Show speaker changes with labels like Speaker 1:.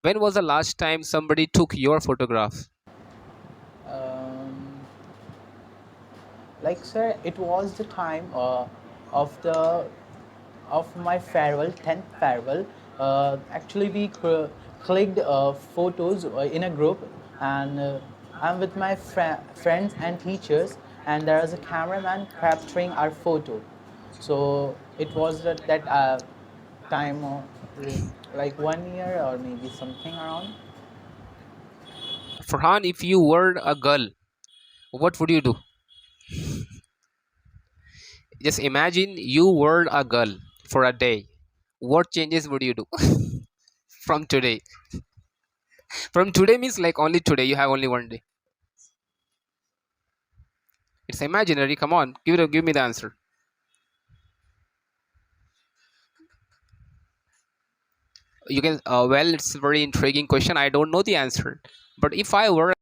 Speaker 1: When was the last time somebody took your photograph?
Speaker 2: Um, like sir, it was the time of the of my farewell, 10th farewell. Actually, we clicked photos in a group, and I'm with my friends and teachers, and there is a cameraman capturing our photo. So it was that time, like 1 year or maybe something around.
Speaker 1: Farhan, if you were a girl, what would you do? Just imagine you were a girl for a day. What changes would you do from today? From today means like only today. You have only one day. It's imaginary. Come on, give me the answer. You can. Well, it's a very intriguing question. I don't know the answer, but if I were